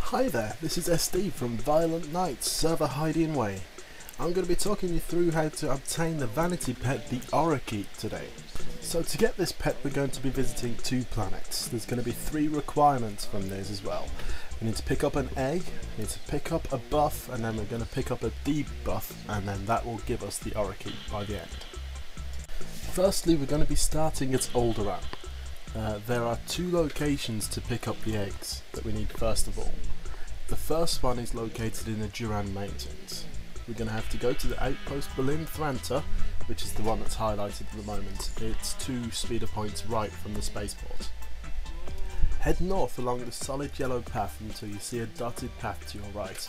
Hi there, this is SD from Violent Knights Server Hiding Way. I'm going to be talking you through how to obtain the vanity pet, the Orakeet, today. So to get this pet we're going to be visiting 2 planets. There's going to be 3 requirements from this as well. We need to pick up an egg, we need to pick up a buff, and then we're going to pick up a debuff, and then that will give us the Orakeet by the end. Firstly, we're going to be starting at Alderaan. There are 2 locations to pick up the eggs that we need first of all. The first one is located in the Duran Mountains. We're going to have to go to the outpost Berlin Thranta, which is the one that's highlighted at the moment. It's 2 speeder points right from the spaceport. Head north along the solid yellow path until you see a dotted path to your right.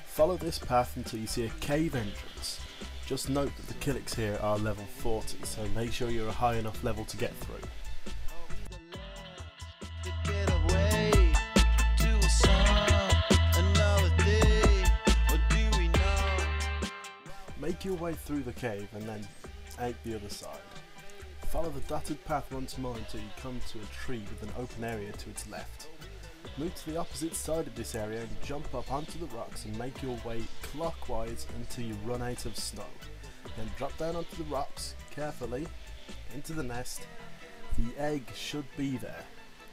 Follow this path until you see a cave entrance. Just note that the Killiks here are level 40, so make sure you're a high enough level to get through. Make your way through the cave and then out the other side. Follow the dotted path once more until you come to a tree with an open area to its left. Move to the opposite side of this area and jump up onto the rocks and make your way clockwise until you run out of snow. Then drop down onto the rocks, carefully, into the nest. The egg should be there.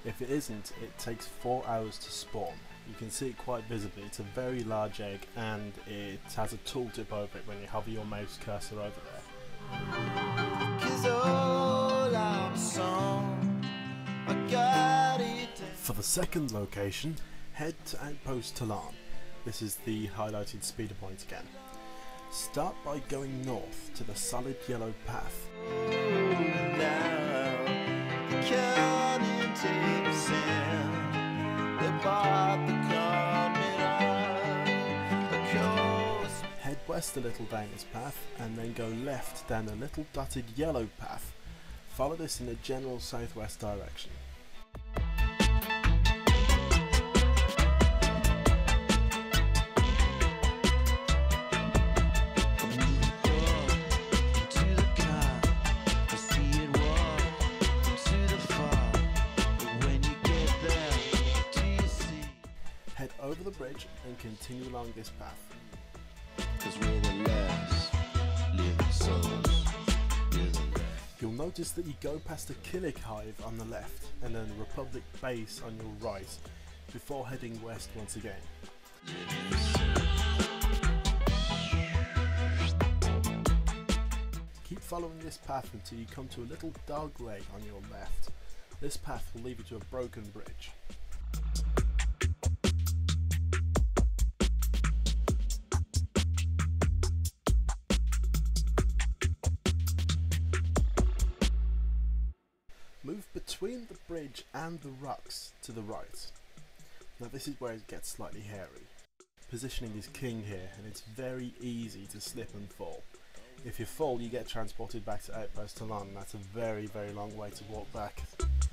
If it isn't, it takes 4 hours to spawn. You can see it quite visibly. It's a very large egg and it has a tooltip over it when you hover your mouse cursor over there. For the second location, head to Outpost Talon. This is the highlighted speeder point again. Start by going north to the solid yellow path. Head west a little down this path and then go left down a little dotted yellow path. Follow this in a general southwest direction. Head over the bridge and continue along this path. You'll notice that you go past a Killik hive on the left and then a Republic base on your right before heading west once again. Keep following this path until you come to a little dog leg on your left. This path will lead you to a broken bridge. Move between the bridge and the rocks to the right. Now this is where it gets slightly hairy. Positioning is king here and it's very easy to slip and fall. If you fall you get transported back to Outpost Talon and that's a very long way to walk back.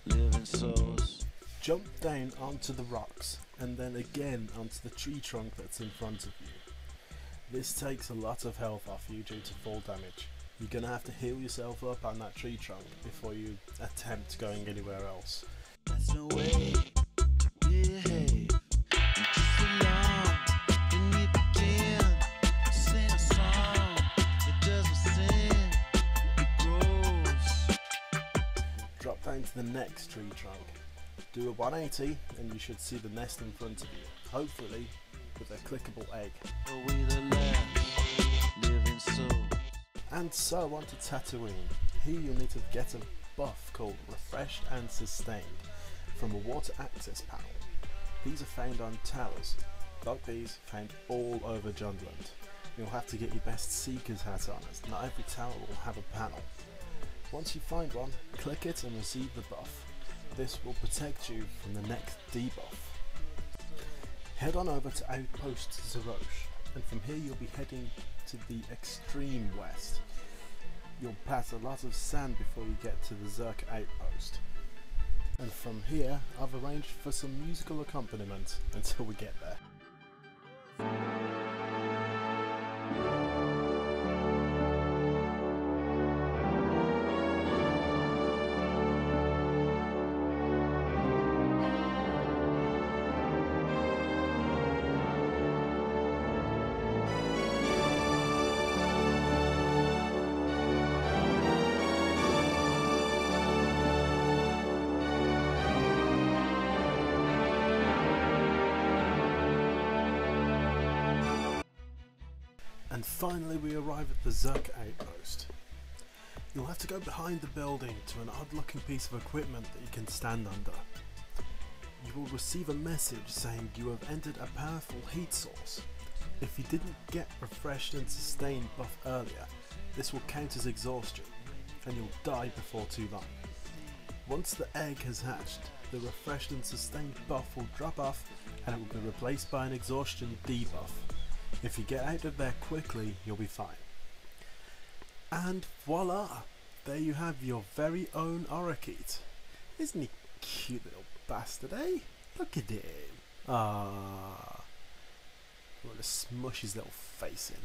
Living souls. Jump down onto the rocks and then again onto the tree trunk that's in front of you. This takes a lot of health off you due to fall damage. You're going to have to heal yourself up on that tree trunk before you attempt going anywhere else. There's no way to behave. Drop down to the next tree trunk. Do a 180 and you should see the nest in front of you, hopefully with a clickable egg. And so on to Tatooine. Here you'll need to get a buff called Refreshed and Sustained from a water access panel. These are found on towers, like these found all over Jundland. You'll have to get your best Seeker's hat on as not every tower will have a panel. Once you find one, click it and receive the buff. This will protect you from the next debuff. Head on over to Outpost Zerosh, and from here you'll be heading to the extreme west. You'll pass a lot of sand before you get to the Zerk outpost. And from here, I've arranged for some musical accompaniment until we get there. And finally we arrive at the Zerk outpost. You'll have to go behind the building to an odd looking piece of equipment that you can stand under. You will receive a message saying you have entered a powerful heat source. If you didn't get refreshed and sustained buff earlier, this will count as exhaustion, and you'll die before too long. Once the egg has hatched, the refreshed and sustained buff will drop off and it will be replaced by an exhaustion debuff. If you get out of there quickly, you'll be fine. And voila! There you have your very own Orakeet. Isn't he cute little bastard, eh? Look at him. Ah, I'm going to smush his little face in.